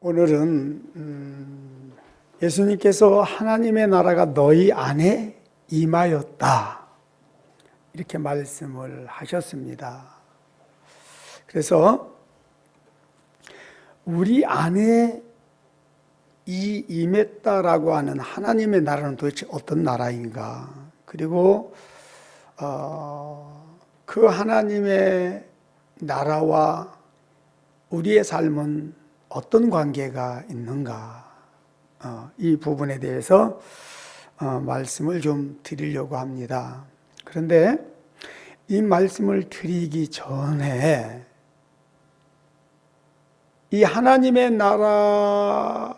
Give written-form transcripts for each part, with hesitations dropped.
오늘은 예수님께서 하나님의 나라가 너희 안에 임하였다 이렇게 말씀을 하셨습니다. 그래서 우리 안에 이 임했다라고 하는 하나님의 나라는 도대체 어떤 나라인가? 그리고 그 하나님의 나라와 우리의 삶은 어떤 관계가 있는가? 이 부분에 대해서 말씀을 좀 드리려고 합니다. 그런데 이 말씀을 드리기 전에 이 하나님의 나라에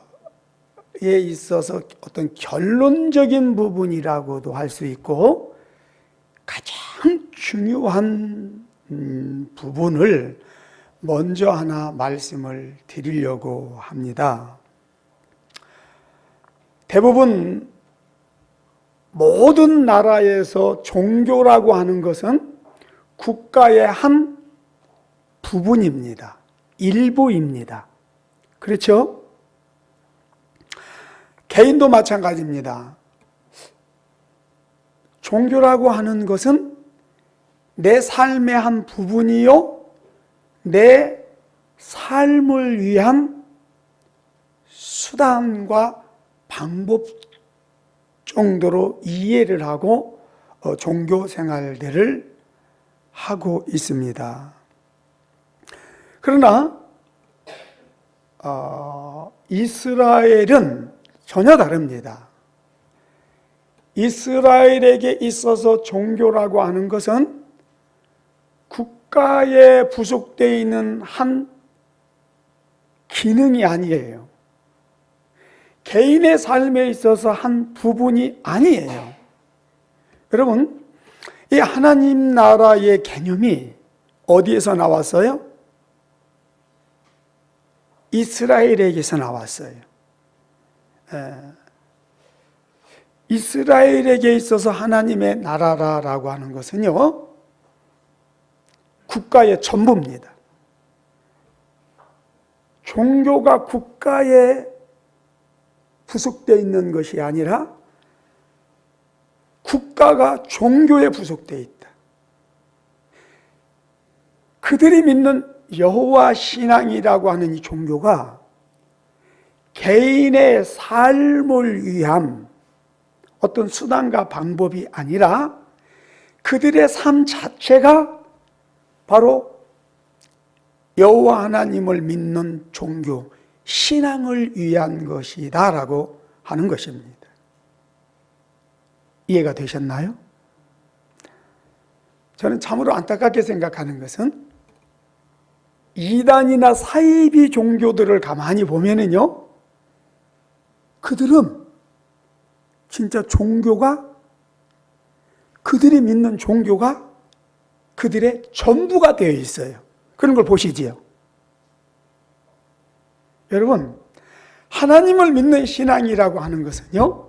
있어서 어떤 결론적인 부분이라고도 할 수 있고 가장 중요한 부분을 먼저 하나 말씀을 드리려고 합니다. 대부분 모든 나라에서 종교라고 하는 것은 국가의 한 부분입니다. 일부입니다. 그렇죠? 개인도 마찬가지입니다. 종교라고 하는 것은 내 삶의 한 부분이요, 내 삶을 위한 수단과 방법 정도로 이해를 하고 종교 생활들을 하고 있습니다. 그러나 이스라엘은 전혀 다릅니다. 이스라엘에게 있어서 종교라고 하는 것은 국가에 부속되어 있는 한 기능이 아니에요. 개인의 삶에 있어서 한 부분이 아니에요. 여러분, 이 하나님 나라의 개념이 어디에서 나왔어요? 이스라엘에게서 나왔어요. 이스라엘에게 있어서 하나님의 나라라고 하는 것은요, 국가의 전부입니다. 종교가 국가에 부속되어 있는 것이 아니라 국가가 종교에 부속되어 있다. 그들이 믿는 여호와 신앙이라고 하는 이 종교가 개인의 삶을 위한 어떤 수단과 방법이 아니라 그들의 삶 자체가 바로 여호와 하나님을 믿는 종교, 신앙을 위한 것이다라고 하는 것입니다. 이해가 되셨나요? 저는 참으로 안타깝게 생각하는 것은 이단이나 사이비 종교들을 가만히 보면은요, 그들은 진짜 종교가, 그들이 믿는 종교가 그들의 전부가 되어 있어요. 그런 걸 보시지요. 여러분, 하나님을 믿는 신앙이라고 하는 것은요,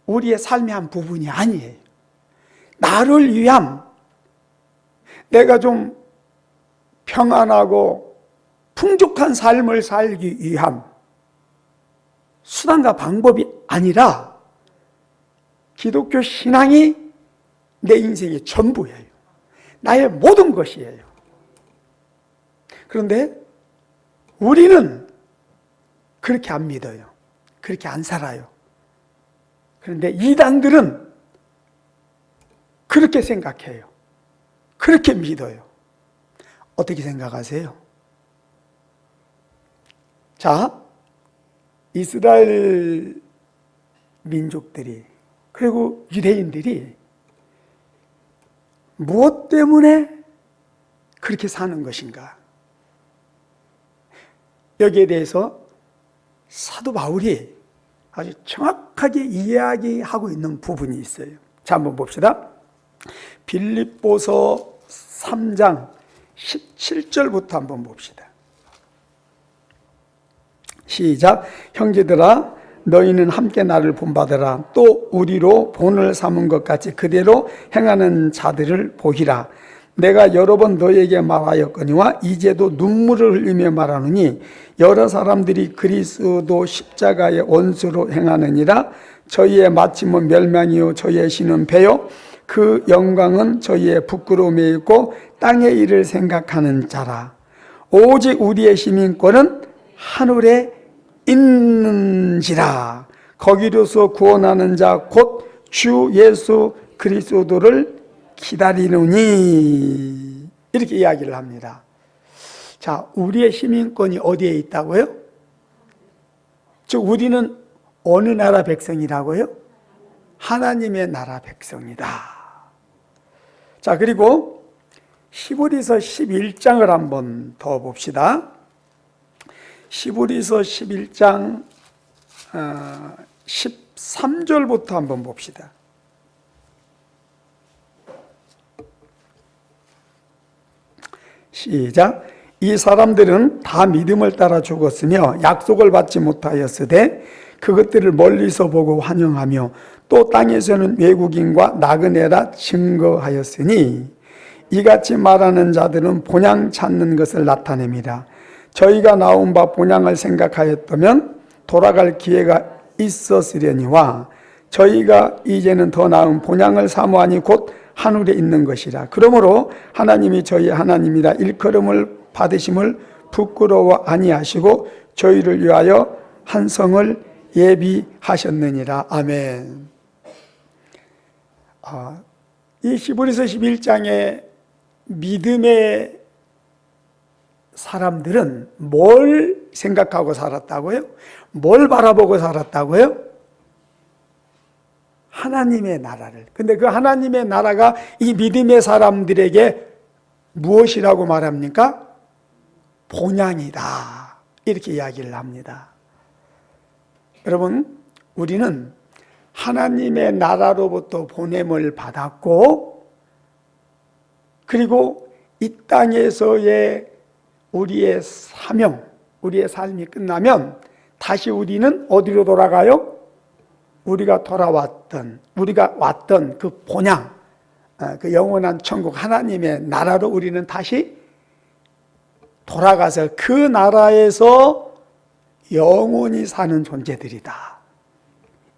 우리의 삶의 한 부분이 아니에요. 나를 위한, 내가 좀 평안하고 풍족한 삶을 살기 위한 수단과 방법이 아니라 기독교 신앙이 내 인생의 전부예요. 나의 모든 것이에요. 그런데 우리는 그렇게 안 믿어요. 그렇게 안 살아요. 그런데 이단들은 그렇게 생각해요. 그렇게 믿어요. 어떻게 생각하세요? 자, 이스라엘 민족들이, 그리고 유대인들이 무엇 때문에 그렇게 사는 것인가? 여기에 대해서 사도 바울이 아주 정확하게 이야기하고 있는 부분이 있어요. 자, 한번 봅시다. 빌립보서 3장 17절부터 한번 봅시다. 시작. 형제들아, 너희는 함께 나를 본받으라. 또 우리로 본을 삼은 것 같이 그대로 행하는 자들을 보기라. 내가 여러 번 너에게 말하였거니와 이제도 눈물을 흘리며 말하노니 여러 사람들이 그리스도 십자가의 원수로 행하느니라. 저희의 마침은 멸망이요 저희의 신은 배요 그 영광은 저희의 부끄러움에 있고 땅의 일을 생각하는 자라. 오직 우리의 시민권은 하늘에 있는지라. 거기로서 구원하는 자 곧 주 예수 그리스도를 기다리느니. 이렇게 이야기를 합니다. 자, 우리의 시민권이 어디에 있다고요? 즉 우리는 어느 나라 백성이라고요? 하나님의 나라 백성이다. 자, 그리고 히브리서 11장을 한번 더 봅시다. 히브리서 11장 13절부터 한번 봅시다. 시작. 이 사람들은 다 믿음을 따라 죽었으며 약속을 받지 못하였으되 그것들을 멀리서 보고 환영하며 또 땅에서는 외국인과 나그네라 증거하였으니 이같이 말하는 자들은 본향 찾는 것을 나타냅니다. 저희가 나온 바 본향을 생각하였다면 돌아갈 기회가 있었으려니와 저희가 이제는 더 나은 본향을 사모하니 곧 하늘에 있는 것이라. 그러므로 하나님이 저희 하나님이라 일컬음을 받으심을 부끄러워 아니하시고 저희를 위하여 한 성을 예비하셨느니라. 아멘. 이 히브리서 11장의 믿음의 사람들은 뭘 생각하고 살았다고요? 뭘 바라보고 살았다고요? 하나님의 나라를. 근데 그 하나님의 나라가 이 믿음의 사람들에게 무엇이라고 말합니까? 본향이다. 이렇게 이야기를 합니다. 여러분, 우리는 하나님의 나라로부터 보냄을 받았고, 그리고 이 땅에서의 우리의 사명, 우리의 삶이 끝나면 다시 우리는 어디로 돌아가요? 우리가 왔던 그 본향, 그 영원한 천국 하나님의 나라로 우리는 다시 돌아가서 그 나라에서 영원히 사는 존재들이다.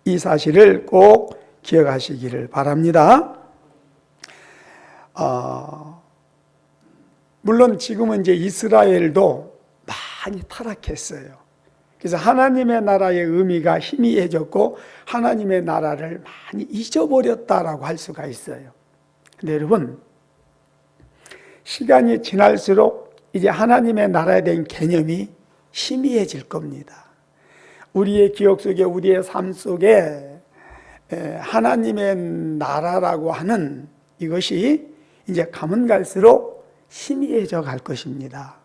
이 사실을 꼭 기억하시기를 바랍니다. 물론 지금은 이제 이스라엘도 많이 타락했어요. 그래서 하나님의 나라의 의미가 희미해졌고 하나님의 나라를 많이 잊어버렸다라고 할 수가 있어요. 근데 여러분, 시간이 지날수록 이제 하나님의 나라에 대한 개념이 희미해질 겁니다. 우리의 기억 속에, 우리의 삶 속에 하나님의 나라라고 하는 이것이 이제 가면 갈수록 희미해져 갈 것입니다.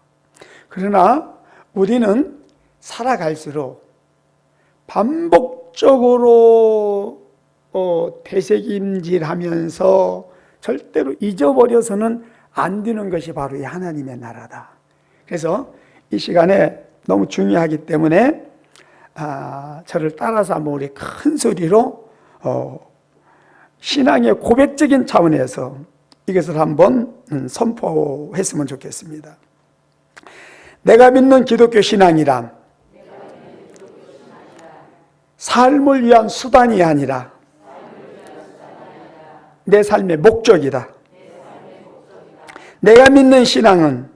그러나 우리는 살아갈수록 반복적으로 되새김질하면서 절대로 잊어버려서는 안 되는 것이 바로 이 하나님의 나라다. 그래서 이 시간에 너무 중요하기 때문에 저를 따라서 한번 우리 큰 소리로 신앙의 고백적인 차원에서 이것을 한번 선포했으면 좋겠습니다. 내가 믿는 기독교 신앙이란 삶을 위한 수단이 아니라 내 삶의 목적이다. 내가 믿는 신앙은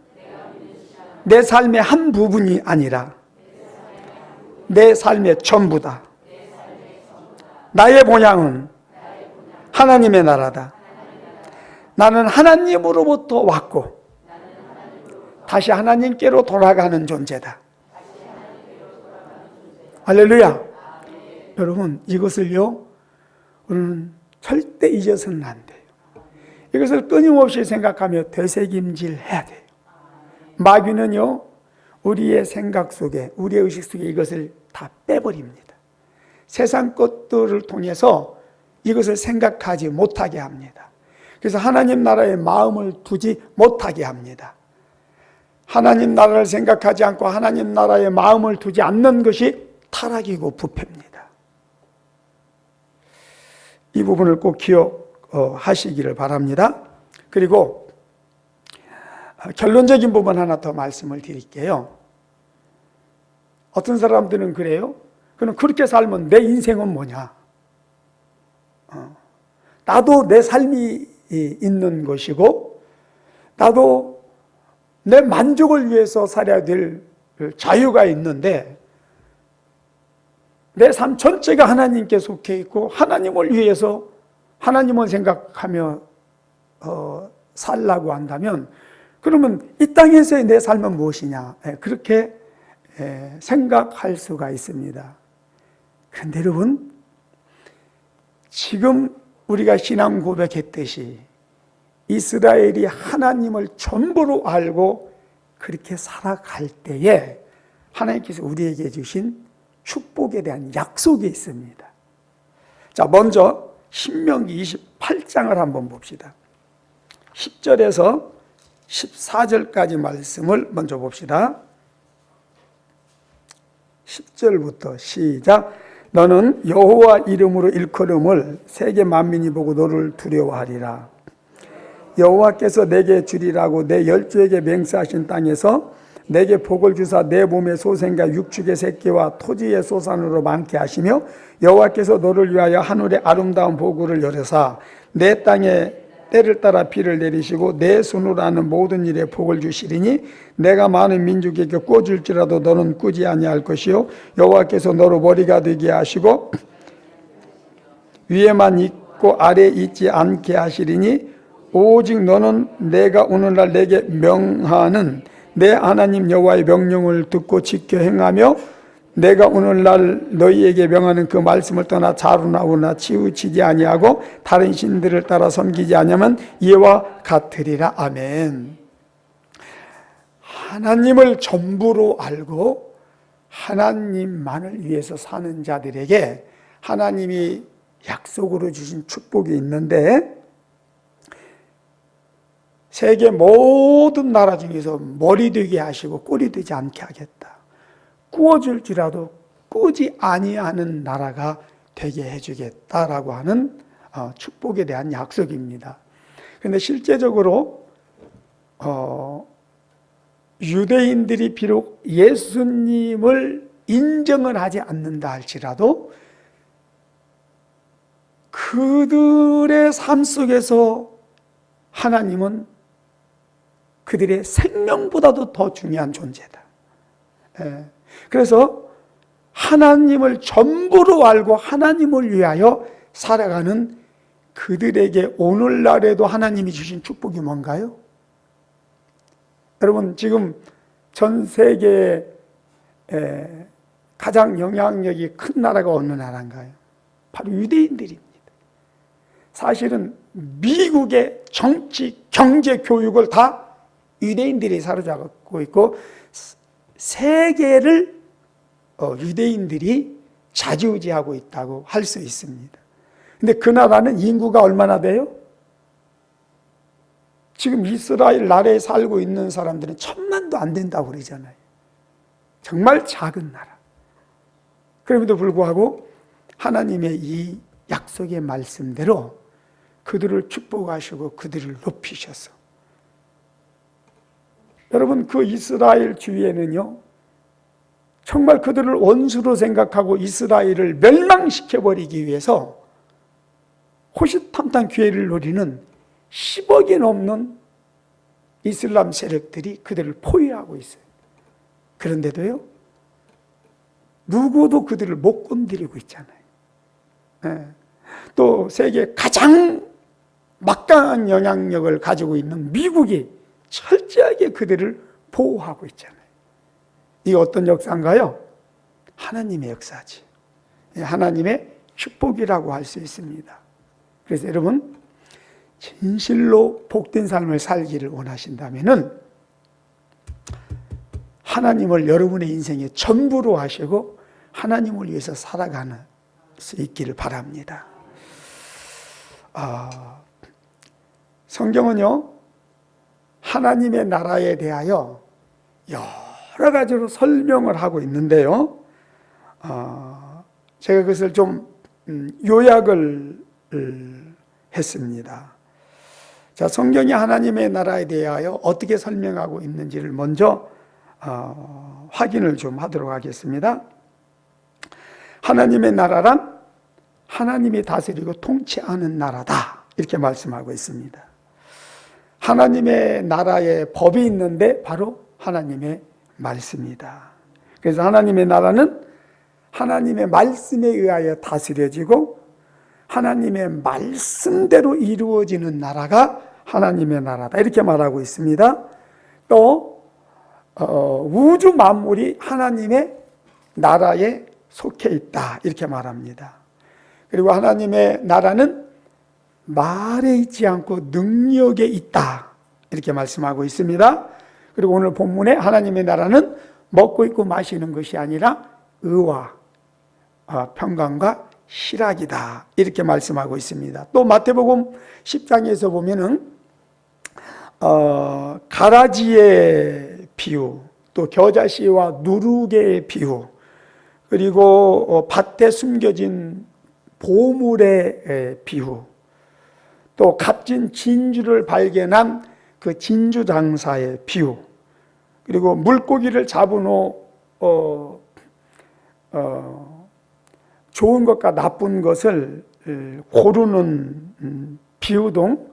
내 삶의 한 부분이 아니라 내 삶의 전부다. 나의 본향은 하나님의 나라다. 나는 하나님으로부터 왔고 다시 하나님께로 돌아가는 존재다. 할렐루야. 여러분, 이것을요, 우리는 절대 잊어서는 안 돼요. 이것을 끊임없이 생각하며 되새김질 해야 돼요. 마귀는요, 우리의 생각 속에, 우리의 의식 속에 이것을 다 빼버립니다. 세상 것들을 통해서 이것을 생각하지 못하게 합니다. 그래서 하나님 나라에 마음을 두지 못하게 합니다. 하나님 나라를 생각하지 않고 하나님 나라에 마음을 두지 않는 것이 타락이고 부패입니다. 이 부분을 꼭 기억하시기를 바랍니다. 그리고 결론적인 부분 하나 더 말씀을 드릴게요. 어떤 사람들은 그래요. 그럼 그렇게 살면 내 인생은 뭐냐? 나도 내 삶이 있는 것이고 나도 내 만족을 위해서 살아야 될 자유가 있는데 내 삶 전체가 하나님께 속해 있고 하나님을 위해서 하나님을 생각하며 살라고 한다면 그러면 이 땅에서의 내 삶은 무엇이냐? 그렇게 생각할 수가 있습니다. 그런데 여러분, 지금 우리가 신앙 고백했듯이 이스라엘이 하나님을 전부로 알고 그렇게 살아갈 때에 하나님께서 우리에게 주신 축복에 대한 약속이 있습니다. 자, 먼저 신명기 28장을 한번 봅시다. 10절에서 14절까지 말씀을 먼저 봅시다. 10절부터 시작. 너는 여호와 이름으로 일컬음을 세계 만민이 보고 너를 두려워하리라. 여호와께서 내게 주리라고 내 열조에게 맹세하신 땅에서 내게 복을 주사 내 몸의 소생과 육축의 새끼와 토지의 소산으로 많게 하시며 여호와께서 너를 위하여 하늘의 아름다운 보구를 열으사 내 땅에 때를 따라 비를 내리시고 내 손으로 하는 모든 일에 복을 주시리니 내가 많은 민족에게 꿔줄지라도 너는 꾸지 아니할 것이요 여호와께서 너로 머리가 되게 하시고 위에만 있고 아래에 있지 않게 하시리니 오직 너는 내가 오늘날 내게 명하는 내 하나님 여호와의 명령을 듣고 지켜 행하며 내가 오늘날 너희에게 명하는 그 말씀을 떠나 자루나오나 치우치지 아니하고 다른 신들을 따라 섬기지 아니하면 이와 같으리라. 아멘. 하나님을 전부로 알고 하나님만을 위해서 사는 자들에게 하나님이 약속으로 주신 축복이 있는데 세계 모든 나라 중에서 머리 되게 하시고 꼬리 되지 않게 하겠다. 꾸어줄지라도 꾸지 아니하는 나라가 되게 해주겠다라고 하는 축복에 대한 약속입니다. 그런데 실제적으로 유대인들이 비록 예수님을 인정을 하지 않는다 할지라도 그들의 삶 속에서 하나님은 그들의 생명보다도 더 중요한 존재다. 그래서 하나님을 전부로 알고 하나님을 위하여 살아가는 그들에게 오늘날에도 하나님이 주신 축복이 뭔가요? 여러분, 지금 전 세계에 가장 영향력이 큰 나라가 어느 나라인가요? 바로 유대인들입니다. 사실은 미국의 정치, 경제, 교육을 다 유대인들이 사로잡고 있고 세계를 유대인들이 좌지우지하고 있다고 할 수 있습니다. 근데 그 나라는 인구가 얼마나 돼요? 지금 이스라엘 나라에 살고 있는 사람들은 1000만도 안 된다고 그러잖아요. 정말 작은 나라. 그럼에도 불구하고 하나님의 이 약속의 말씀대로 그들을 축복하시고 그들을 높이셔서 여러분, 그 이스라엘 주위에는요 정말 그들을 원수로 생각하고 이스라엘을 멸망시켜버리기 위해서 호시탐탐 기회를 노리는 10억이 넘는 이슬람 세력들이 그들을 포위하고 있어요. 그런데도요 누구도 그들을 못 건드리고 있잖아요. 또 세계 가장 막강한 영향력을 가지고 있는 미국이 철저하게 그들을 보호하고 있잖아요. 이게 어떤 역사인가요? 하나님의 역사지. 하나님의 축복이라고 할 수 있습니다. 그래서 여러분, 진실로 복된 삶을 살기를 원하신다면은 하나님을 여러분의 인생의 전부로 하시고 하나님을 위해서 살아가는 수 있기를 바랍니다. 성경은요 하나님의 나라에 대하여 여러 가지로 설명을 하고 있는데요 제가 그것을 좀 요약을 했습니다. 자, 성경이 하나님의 나라에 대하여 어떻게 설명하고 있는지를 먼저 확인을 좀 하도록 하겠습니다. 하나님의 나라란 하나님이 다스리고 통치하는 나라다, 이렇게 말씀하고 있습니다. 하나님의 나라에 법이 있는데 바로 하나님의 말씀이다. 그래서 하나님의 나라는 하나님의 말씀에 의하여 다스려지고 하나님의 말씀대로 이루어지는 나라가 하나님의 나라다, 이렇게 말하고 있습니다. 또 우주 만물이 하나님의 나라에 속해 있다, 이렇게 말합니다. 그리고 하나님의 나라는 말에 있지 않고 능력에 있다, 이렇게 말씀하고 있습니다. 그리고 오늘 본문에 하나님의 나라는 먹고 있고 마시는 것이 아니라 의와 평강과 실학이다, 이렇게 말씀하고 있습니다. 또 마태복음 10장에서 보면은 가라지의 비유, 또 겨자씨와 누룩의 비유, 그리고 밭에 숨겨진 보물의 비유, 또 값진 진주를 발견한 그 진주 장사의 비유, 그리고 물고기를 잡은 후 좋은 것과 나쁜 것을 고르는 비유 등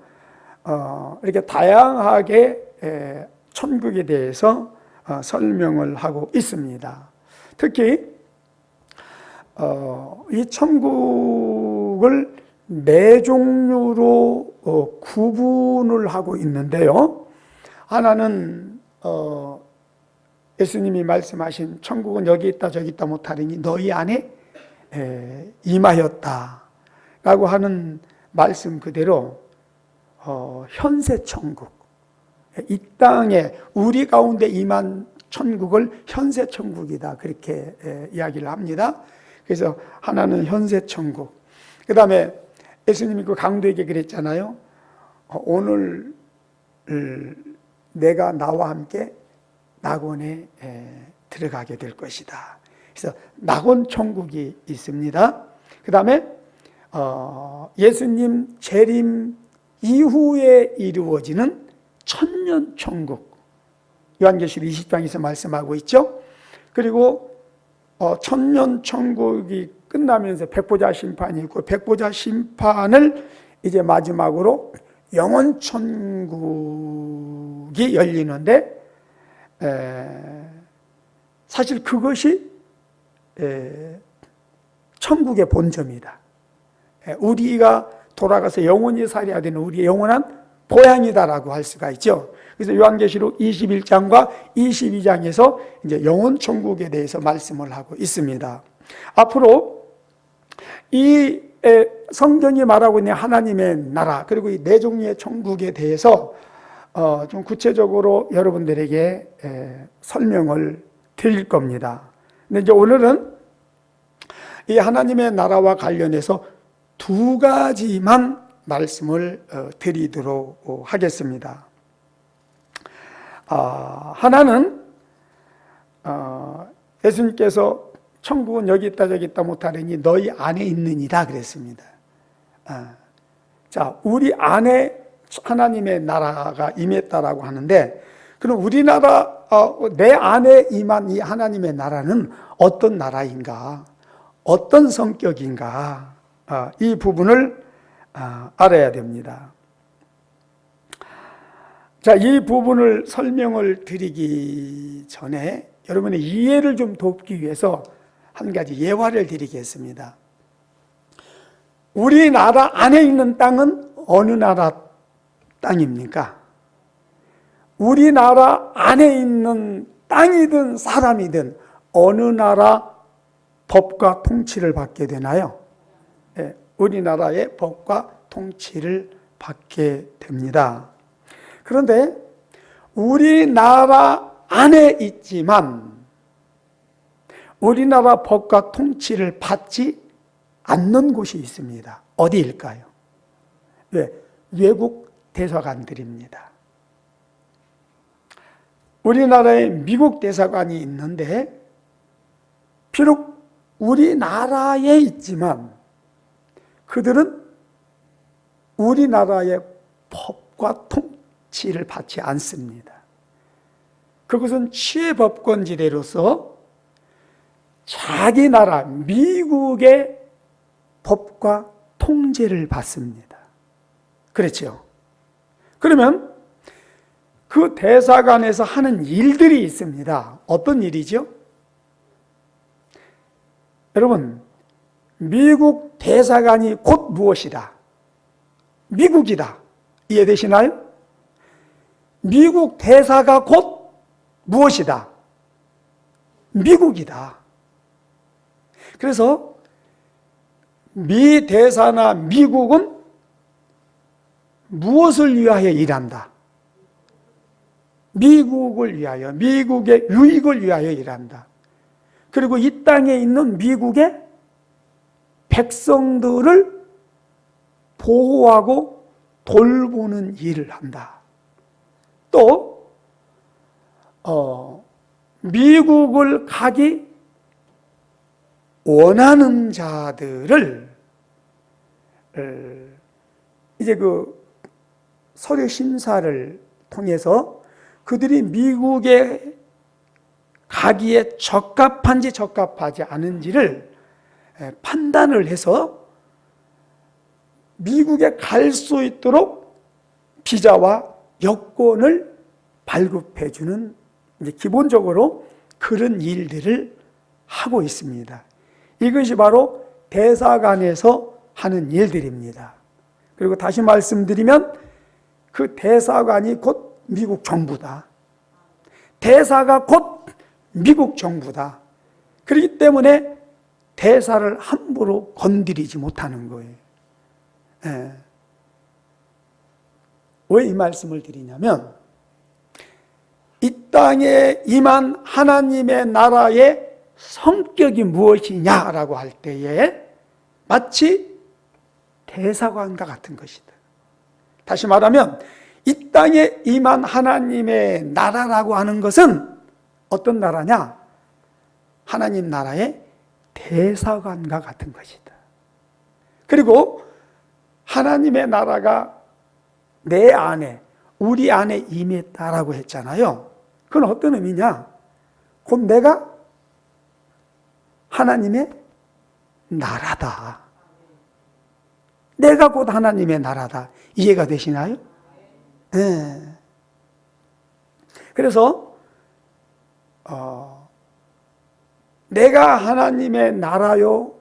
이렇게 다양하게 천국에 대해서 설명을 하고 있습니다. 특히 이 천국을 네 종류로 구분을 하고 있는데요. 하나는 예수님이 말씀하신 천국은 여기 있다 저기 있다 못하리니 너희 안에 임하였다 라고 하는 말씀 그대로 현세 천국, 이 땅에 우리 가운데 임한 천국을 현세 천국이다, 그렇게 이야기를 합니다. 그래서 하나는 현세 천국, 그 다음에 예수님이 그 강도에게 그랬잖아요. 오늘 내가 나와 함께 낙원에 들어가게 될 것이다. 그래서 낙원 천국이 있습니다. 그 다음에 예수님 재림 이후에 이루어지는 천년 천국, 요한계시록 20장에서 말씀하고 있죠. 그리고 천년 천국이 끝나면서 백보자 심판이 있고, 백보자 심판을 이제 마지막으로 영원 천국이 열리는데, 사실 그것이 천국의 본점이다. 우리가 돌아가서 영원히 살아야 되는 우리의 영원한 보양이다라고 할 수가 있죠. 그래서 요한계시록 21장과 22장에서 이제 영원 천국에 대해서 말씀을 하고 있습니다. 앞으로 이 성경이 말하고 있는 하나님의 나라, 그리고 이 네 종류의 천국에 대해서 좀 구체적으로 여러분들에게 설명을 드릴 겁니다. 근데 이제 오늘은 이 하나님의 나라와 관련해서 두 가지만 말씀을 드리도록 하겠습니다. 하나는 예수님께서 천국은 여기 있다 저기 있다 못하리니 너희 안에 있느니라 그랬습니다. 자, 우리 안에 하나님의 나라가 임했다라고 하는데, 그럼 우리나라 내 안에 임한 이 하나님의 나라는 어떤 나라인가, 어떤 성격인가, 이 부분을 알아야 됩니다. 자, 이 부분을 설명을 드리기 전에 여러분의 이해를 좀 돕기 위해서 한 가지 예화를 드리겠습니다. 우리나라 안에 있는 땅은 어느 나라 땅입니까? 우리나라 안에 있는 땅이든 사람이든 어느 나라 법과 통치를 받게 되나요? 네, 우리나라의 법과 통치를 받게 됩니다. 그런데 우리나라 안에 있지만 우리나라 법과 통치를 받지 않는 곳이 있습니다. 어디일까요? 왜? 외국 대사관들입니다. 우리나라에 미국 대사관이 있는데 비록 우리나라에 있지만 그들은 우리나라의 법과 법과 통치를 받지 않습니다. 그것은 취해법권지대로서 자기 나라 미국의 법과 통제를 받습니다. 그렇죠? 그러면 그 대사관에서 하는 일들이 있습니다. 어떤 일이죠? 여러분, 미국 대사관이 곧 무엇이다? 미국이다. 이해되시나요? 미국 대사가 곧 무엇이다? 미국이다. 그래서 미 대사나 미국은 무엇을 위하여 일한다? 미국을 위하여, 미국의 유익을 위하여 일한다. 그리고 이 땅에 있는 미국의 백성들을 보호하고 돌보는 일을 한다. 또 미국을 가기 원하는 자들을 이제 그 서류 심사를 통해서 그들이 미국에 가기에 적합한지 적합하지 않은지를 판단을 해서 미국에 갈 수 있도록 비자와 여권을 발급해 주는 기본적으로 그런 일들을 하고 있습니다. 이것이 바로 대사관에서 하는 일들입니다. 그리고 다시 말씀드리면 그 대사관이 곧 미국 정부다. 대사가 곧 미국 정부다. 그렇기 때문에 대사를 함부로 건드리지 못하는 거예요. 왜 이 말씀을 드리냐면 이 땅에 임한 하나님의 나라의 성격이 무엇이냐라고 할 때에 마치 대사관과 같은 것이다. 다시 말하면 이 땅에 임한 하나님의 나라라고 하는 것은 어떤 나라냐? 하나님 나라의 대사관과 같은 것이다. 그리고 하나님의 나라가 내 안에, 우리 안에 임했다라고 했잖아요. 그건 어떤 의미냐? 곧 내가 하나님의 나라다. 내가 곧 하나님의 나라다. 이해가 되시나요? 네. 그래서 내가 하나님의 나라요,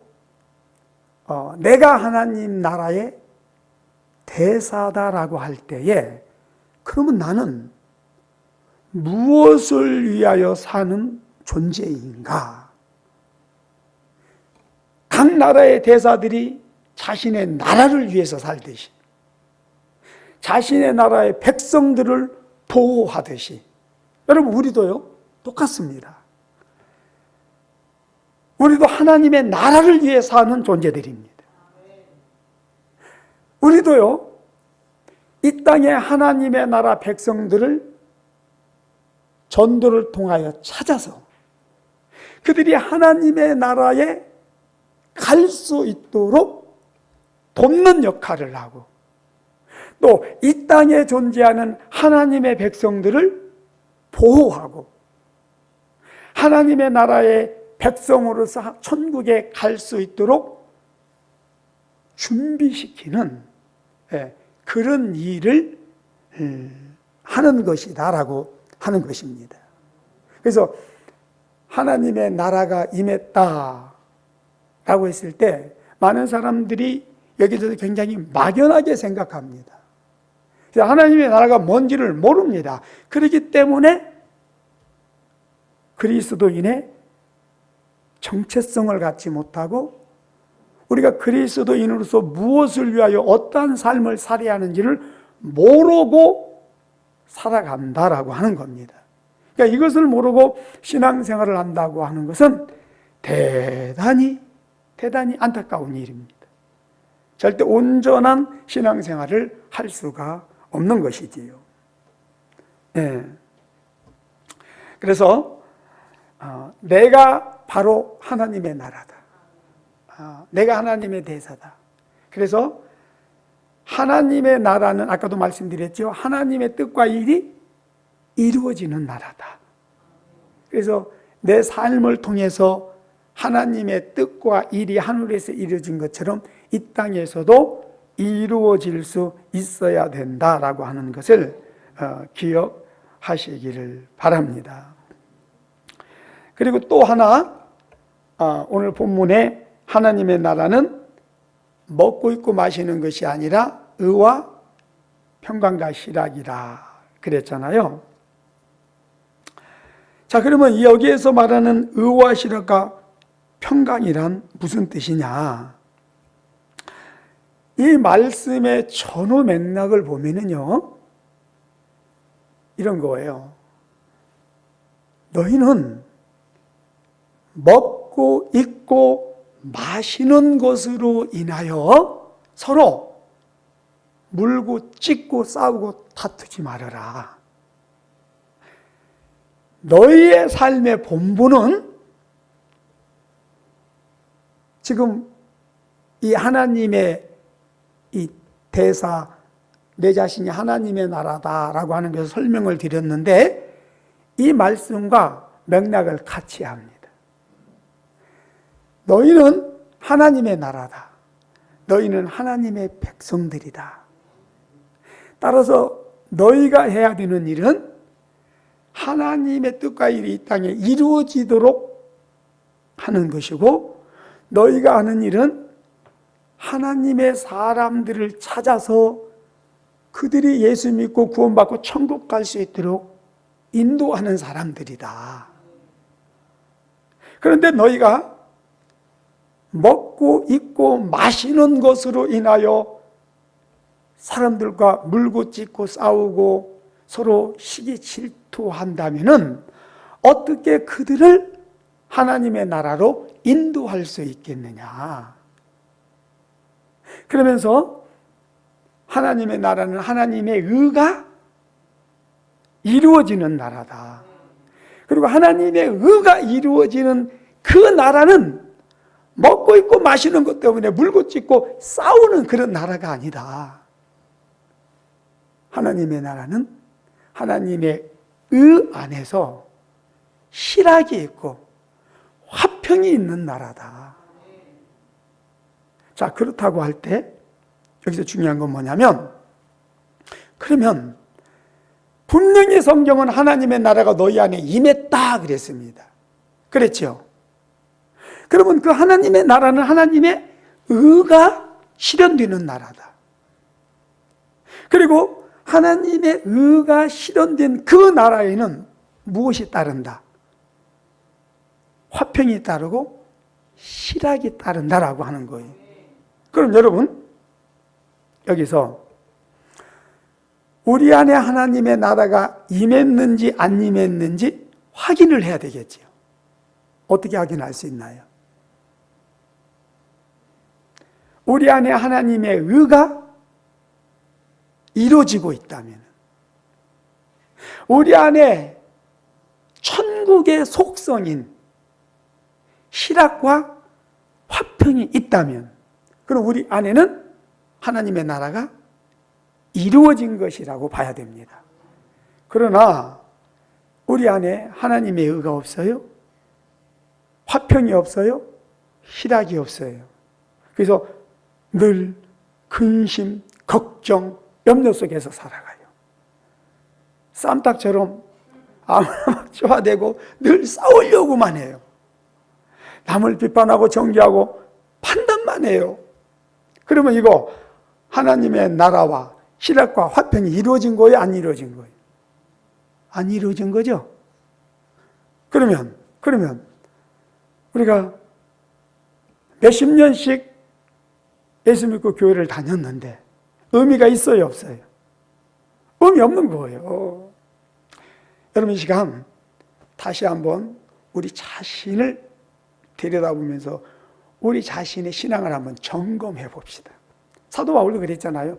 내가 하나님 나라의 대사다라고 할 때에 그러면 나는 무엇을 위하여 사는 존재인가? 각 나라의 대사들이 자신의 나라를 위해서 살듯이, 자신의 나라의 백성들을 보호하듯이, 여러분 우리도요 똑같습니다. 우리도 하나님의 나라를 위해 사는 존재들입니다. 우리도요 이 땅에 하나님의 나라 백성들을 전도를 통하여 찾아서 그들이 하나님의 나라에 갈 수 있도록 돕는 역할을 하고, 또 이 땅에 존재하는 하나님의 백성들을 보호하고 하나님의 나라의 백성으로서 천국에 갈 수 있도록 준비시키는 그런 일을 하는 것이다라고 하는 것입니다. 그래서 하나님의 나라가 임했다라고 했을 때 많은 사람들이 여기서 굉장히 막연하게 생각합니다. 하나님의 나라가 뭔지를 모릅니다. 그렇기 때문에 그리스도인의 정체성을 갖지 못하고 우리가 그리스도인으로서 무엇을 위하여 어떠한 삶을 살아야 하는지를 모르고 살아간다라고 하는 겁니다. 그러니까 이것을 모르고 신앙생활을 한다고 하는 것은 대단히 안타까운 일입니다. 절대 온전한 신앙생활을 할 수가 없는 것이지요. 네. 그래서 내가 바로 하나님의 나라다. 내가 하나님의 대사다. 그래서 하나님의 나라는 아까도 말씀드렸죠. 하나님의 뜻과 일이 이루어지는 나라다. 그래서 내 삶을 통해서 하나님의 뜻과 일이 하늘에서 이루어진 것처럼 이 땅에서도 이루어질 수 있어야 된다라고 하는 것을 기억하시기를 바랍니다. 그리고 또 하나, 오늘 본문에 하나님의 나라는 먹고 입고 마시는 것이 아니라 의와 평강과 희락이라 그랬잖아요. 자, 그러면 여기에서 말하는 의와 희락과 평강이란 무슨 뜻이냐? 이 말씀의 전후 맥락을 보면은요, 이런 거예요. 너희는 먹고 입고 마시는 것으로 인하여 서로 물고 찢고 싸우고 다투지 말아라. 너희의 삶의 본분은 지금 이 하나님의 이 대사, 내 자신이 하나님의 나라다라고 하는 것을 설명을 드렸는데 이 말씀과 맥락을 같이 합니다. 너희는 하나님의 나라다. 너희는 하나님의 백성들이다. 따라서 너희가 해야 되는 일은 하나님의 뜻과 일이 이 땅에 이루어지도록 하는 것이고, 너희가 하는 일은 하나님의 사람들을 찾아서 그들이 예수 믿고 구원받고 천국 갈 수 있도록 인도하는 사람들이다. 그런데 너희가 먹고 입고 마시는 것으로 인하여 사람들과 물고 찢고 싸우고 서로 시기 질투한다면은 어떻게 그들을 하나님의 나라로 인도할 수 있겠느냐? 그러면서 하나님의 나라는 하나님의 의가 이루어지는 나라다. 그리고 하나님의 의가 이루어지는 그 나라는 먹고 입고 마시는 것 때문에 물고 찢고 싸우는 그런 나라가 아니다. 하나님의 나라는 하나님의 의 안에서 희락이 있고 화평이 있는 나라다. 자, 그렇다고 할 때 여기서 중요한 건 뭐냐면, 그러면 분명히 성경은 하나님의 나라가 너희 안에 임했다 그랬습니다. 그랬죠? 그러면 그 하나님의 나라는 하나님의 의가 실현되는 나라다. 그리고 하나님의 의가 실현된 그 나라에는 무엇이 따른다? 화평이 따르고 희락이 따른다라고 하는 거예요. 그럼 여러분, 여기서 우리 안에 하나님의 나라가 임했는지 안 임했는지 확인을 해야 되겠지요. 어떻게 확인할 수 있나요? 우리 안에 하나님의 의가 이루어지고 있다면, 우리 안에 천국의 속성인 희락과 화평이 있다면, 그럼 우리 안에는 하나님의 나라가 이루어진 것이라고 봐야 됩니다. 그러나 우리 안에 하나님의 의가 없어요? 화평이 없어요? 희락이 없어요. 그래서 늘 근심, 걱정, 염려 속에서 살아가요. 쌈딱처럼 아무나 막 쪼아대고 늘 싸우려고만 해요. 남을 비판하고 정죄하고 판단만 해요. 그러면 이거 하나님의 나라와 희락과 화평이 이루어진 거예요? 안 이루어진 거예요? 안 이루어진 거죠? 그러면 우리가 몇십 년씩 예수 믿고 교회를 다녔는데 의미가 있어요, 없어요? 의미 없는 거예요. 여러분, 이 시간 다시 한번 우리 자신을 들여다보면서 우리 자신의 신앙을 한번 점검해 봅시다. 사도 바울도 그랬잖아요.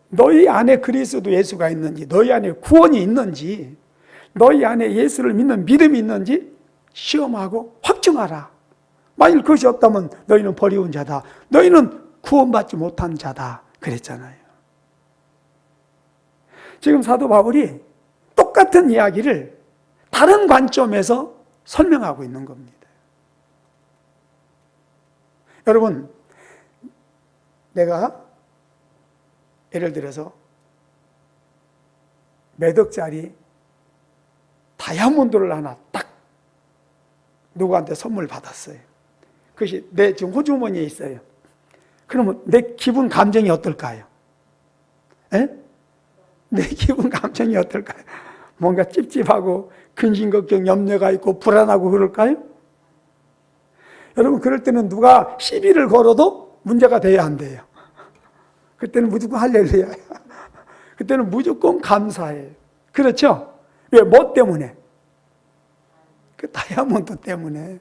너희 안에 그리스도 예수가 있는지, 너희 안에 구원이 있는지, 너희 안에 예수를 믿는 믿음이 있는지 시험하고 확증하라. 만일 그것이 없다면 너희는 버리운 자다. 너희는 구원받지 못한 자다. 그랬잖아요. 지금 사도 바울이 똑같은 이야기를 다른 관점에서 설명하고 있는 겁니다. 여러분, 내가 예를 들어서 몇 억짜리 다이아몬드를 하나 딱 누구한테 선물 받았어요. 그것이 내 지금 호주머니에 있어요. 그러면 내 기분 감정이 어떨까요? 에? 내 기분 감정이 어떨까요? 뭔가 찝찝하고 근심 걱정 염려가 있고 불안하고 그럴까요? 여러분, 그럴 때는 누가 시비를 걸어도 문제가 돼야 안 돼요. 그때는 무조건 할렐루야예요. 그때는 무조건 감사해요. 그렇죠? 왜? 뭐 때문에? 그 다이아몬드 때문에.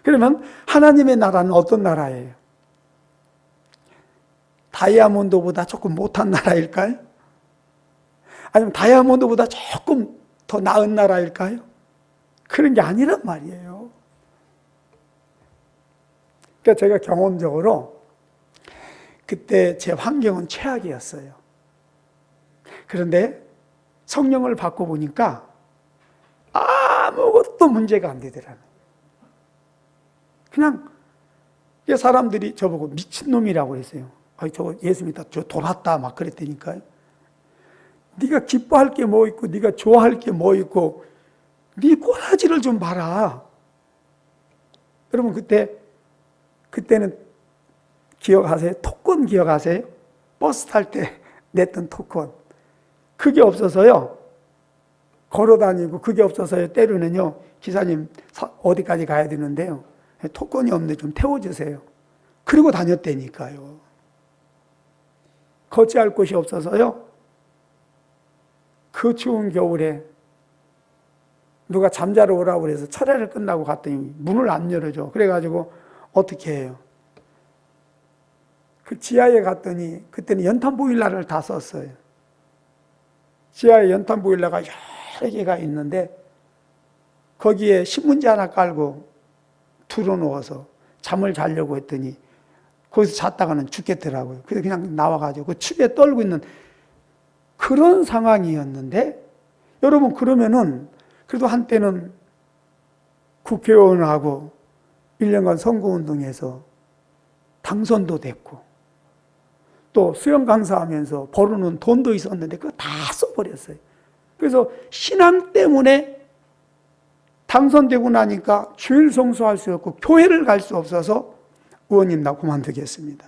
그러면 하나님의 나라는 어떤 나라예요? 다이아몬드보다 조금 못한 나라일까요? 아니면 다이아몬드보다 조금 더 나은 나라일까요? 그런 게 아니란 말이에요. 그러니까 제가 경험적으로 그때 제 환경은 최악이었어요. 그런데 성령을 받고 보니까 아무것도 문제가 안 되더라고요. 그냥 사람들이 저보고 미친놈이라고 했어요. 저거 예수 믿다 저 돌았다 막 그랬다니까요. 네가 기뻐할 게 뭐 있고 네가 좋아할 게 뭐 있고 네 꼬라지를 좀 봐라. 여러분, 그때는 기억하세요? 토큰 기억하세요? 버스 탈 때 냈던 토큰. 그게 없어서요. 걸어 다니고 그게 없어서요. 때로는요. 기사님 어디까지 가야 되는데요. 토큰이 없는데 좀 태워주세요. 그리고 다녔다니까요. 거치할 곳이 없어서요. 그 추운 겨울에 누가 잠자러 오라고 그래서 철회를 끝나고 갔더니 문을 안 열어줘. 그래가지고 어떻게 해요? 그 지하에 갔더니 그때는 연탄 보일러를 다 썼어요. 지하에 연탄 보일러가 여러 개가 있는데 거기에 신문지 하나 깔고 틀어놓아서 잠을 자려고 했더니 거기서 잤다가는 죽겠더라고요. 그래서 그냥 나와가지고 그 추위에 떨고 있는 그런 상황이었는데, 여러분, 그러면은 그래도 한때는 국회의원하고 1년간 선거운동해서 당선도 됐고 또 수영 강사하면서 벌어놓은 돈도 있었는데 그거 다 써버렸어요. 그래서 신앙 때문에 당선되고 나니까 주일 성수할 수 없고 교회를 갈 수 없어서 의원님 나 그만두겠습니다.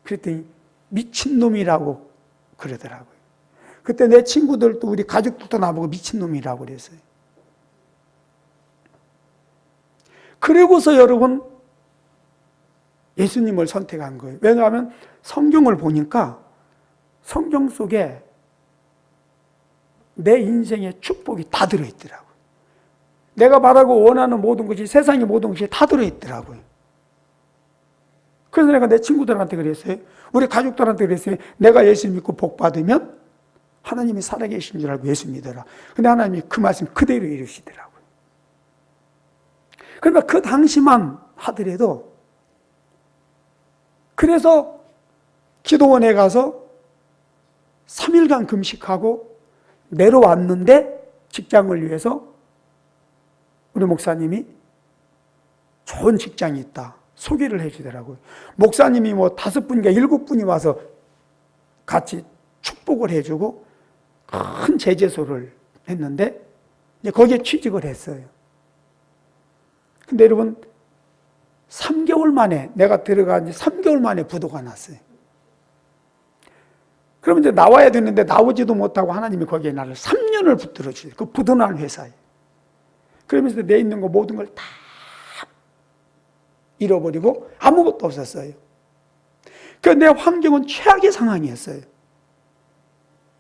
그랬더니 미친놈이라고 그러더라고요. 그때 내 친구들도 우리 가족들도 나보고 미친놈이라고 그랬어요. 그러고서 여러분 예수님을 선택한 거예요. 왜냐하면 성경을 보니까 성경 속에 내 인생의 축복이 다 들어있더라고요. 내가 바라고 원하는 모든 것이, 세상의 모든 것이 다 들어있더라고요. 그래서 내가 내 친구들한테 그랬어요. 우리 가족들한테 그랬어요. 내가 예수 믿고 복 받으면 하나님이 살아계신 줄 알고 예수 믿어라. 근데 하나님이 그 말씀 그대로 이루시더라고요. 그러니까 그 당시만 하더라도, 그래서 기도원에 가서 3일간 금식하고 내려왔는데 직장을 위해서 우리 목사님이 좋은 직장이 있다 소개를 해주더라고요. 목사님이 뭐 5분인가 7분이 와서 같이 축복을 해주고 큰 제재소를 했는데 이제 거기에 취직을 했어요. 근데 여러분 3개월 만에, 내가 들어간 지 3개월 만에 부도가 났어요. 그러면 이제 나와야 되는데 나오지도 못하고 하나님이 거기에 나를 3년을 붙들어 주세요. 그 부도난 회사에. 그러면서 내 있는 거 모든 걸 다 잃어버리고 아무것도 없었어요. 내 환경은 최악의 상황이었어요.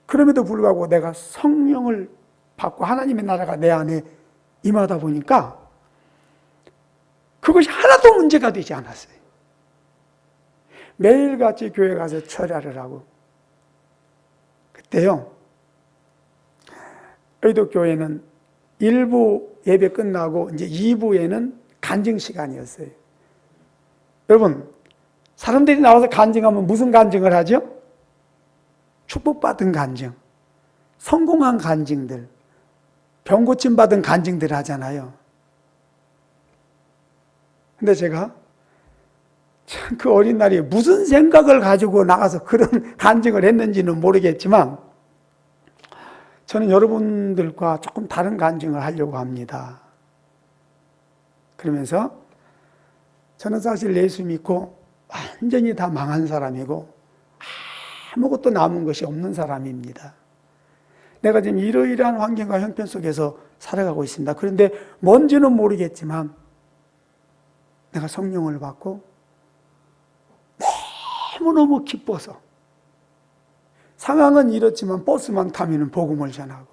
그럼에도 불구하고 내가 성령을 받고 하나님의 나라가 내 안에 임하다 보니까 그것이 하나도 문제가 되지 않았어요. 매일같이 교회 가서 철야를 하고, 그때요 의독교회는 1부 예배 끝나고 이제 2부에는 간증 시간이었어요. 여러분, 사람들이 나와서 간증하면 무슨 간증을 하죠? 축복받은 간증, 성공한 간증들, 병 고침 받은 간증들 하잖아요. 근데 제가 참 그 어린 날에 무슨 생각을 가지고 나가서 그런 간증을 했는지는 모르겠지만 저는 여러분들과 조금 다른 간증을 하려고 합니다. 그러면서 저는 사실 예수 믿고 완전히 다 망한 사람이고 아무것도 남은 것이 없는 사람입니다. 내가 지금 이러이러한 환경과 형편 속에서 살아가고 있습니다. 그런데 뭔지는 모르겠지만 내가 성령을 받고 너무너무 기뻐서 상황은 이렇지만 버스만 타면 복음을 전하고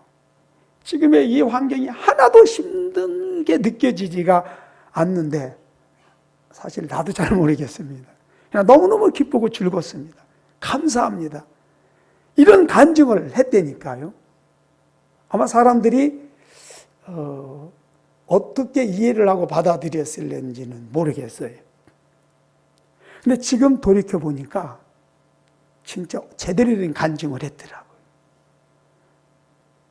지금의 이 환경이 하나도 힘들게 느껴지지가 않는데 사실 나도 잘 모르겠습니다. 그냥 너무너무 기쁘고 즐겁습니다. 감사합니다. 이런 간증을 했다니까요. 아마 사람들이 어떻게 이해를 하고 받아들였을는지는 모르겠어요. 근데 지금 돌이켜보니까 진짜 제대로 된 간증을 했더라고요.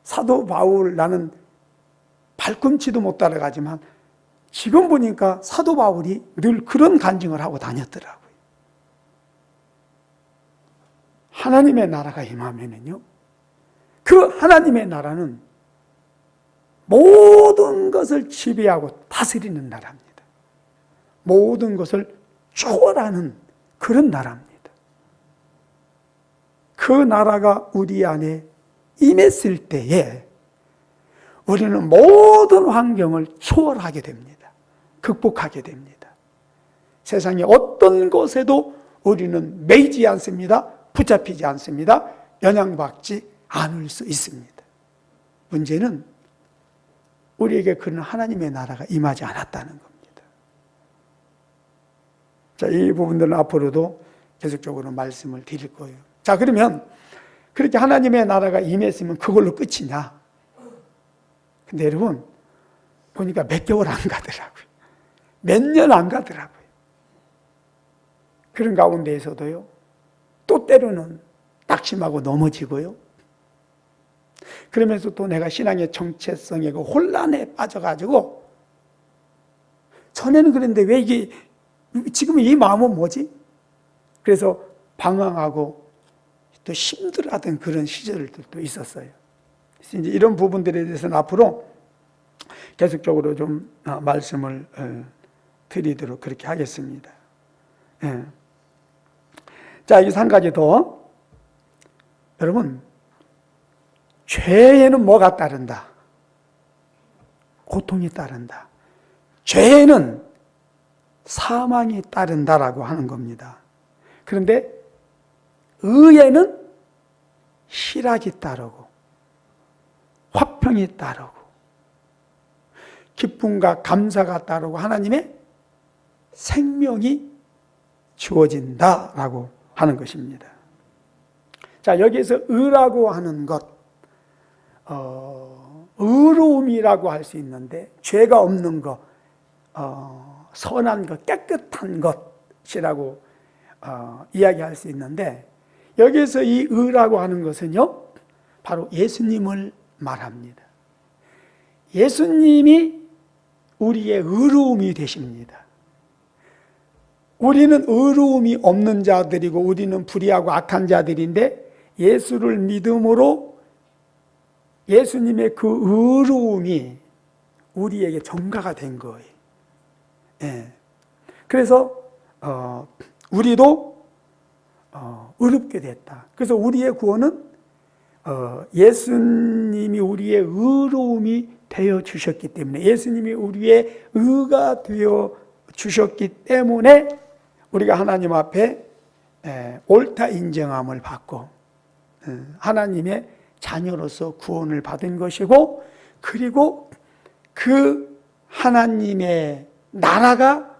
사도 바울 나는 발꿈치도 못 따라가지만 지금 보니까 사도 바울이 늘 그런 간증을 하고 다녔더라고요. 하나님의 나라가 임하면은요, 그 하나님의 나라는 모든 것을 지배하고 다스리는 나라입니다. 모든 것을 초월하는 그런 나라입니다. 그 나라가 우리 안에 임했을 때에 우리는 모든 환경을 초월하게 됩니다. 극복하게 됩니다. 세상의 어떤 것에도 우리는 매이지 않습니다. 붙잡히지 않습니다. 영향받지 않을 수 있습니다. 문제는 우리에게 그런 하나님의 나라가 임하지 않았다는 겁니다. 자, 이 부분들은 앞으로도 계속적으로 말씀을 드릴 거예요. 자, 그러면 그렇게 하나님의 나라가 임했으면 그걸로 끝이냐? 근데 여러분, 보니까 몇 개월 안 가더라고요. 몇 년 안 가더라고요. 그런 가운데에서도요, 또 때로는 낙심하고 넘어지고요. 그러면서 또 내가 신앙의 정체성에 그 혼란에 빠져가지고 전에는 그랬는데 왜 이게 지금 이 마음은 뭐지? 그래서 방황하고 또 힘들어하던 그런 시절들도 있었어요. 그래서 이제 이런 부분들에 대해서는 앞으로 계속적으로 좀 말씀을 드리도록 그렇게 하겠습니다. 예. 자, 여기서 한 가지 더. 여러분, 죄에는 뭐가 따른다? 고통이 따른다. 죄에는 사망이 따른다라고 하는 겁니다. 그런데 의에는 희락이 따르고 화평이 따르고 기쁨과 감사가 따르고 하나님의 생명이 주어진다라고 하는 것입니다. 자, 여기에서 의라고 하는 것, 의로움이라고 할 수 있는데 죄가 없는 것, 선한 것, 깨끗한 것이라고 이야기할 수 있는데 여기에서 이 의라고 하는 것은요, 바로 예수님을 말합니다. 예수님이 우리의 의로움이 되십니다. 우리는 의로움이 없는 자들이고 우리는 불의하고 악한 자들인데 예수를 믿음으로 예수님의 그 의로움이 우리에게 전가가 된 거예요. 예. 그래서 우리도 의롭게 됐다. 그래서 우리의 구원은 예수님이 우리의 의로움이 되어 주셨기 때문에, 예수님이 우리의 의가 되어 주셨기 때문에 우리가 하나님 앞에 옳다 인정함을 받고 하나님의 자녀로서 구원을 받은 것이고, 그리고 그 하나님의 나라가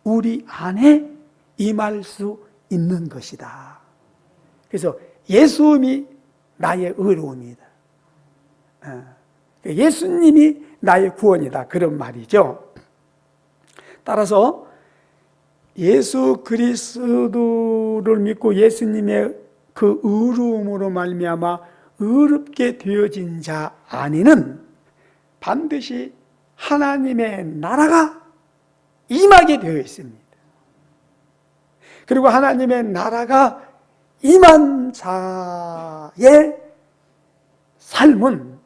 우리 안에 임할 수 있는 것이다. 그래서 예수님이 나의 의로움이다. 예수님이 나의 구원이다. 그런 말이죠. 따라서 예수 그리스도를 믿고 예수님의 그 의로움으로 말미암아 의롭게 되어진 자 안에는 반드시 하나님의 나라가 임하게 되어 있습니다. 그리고 하나님의 나라가 임한 자의 삶은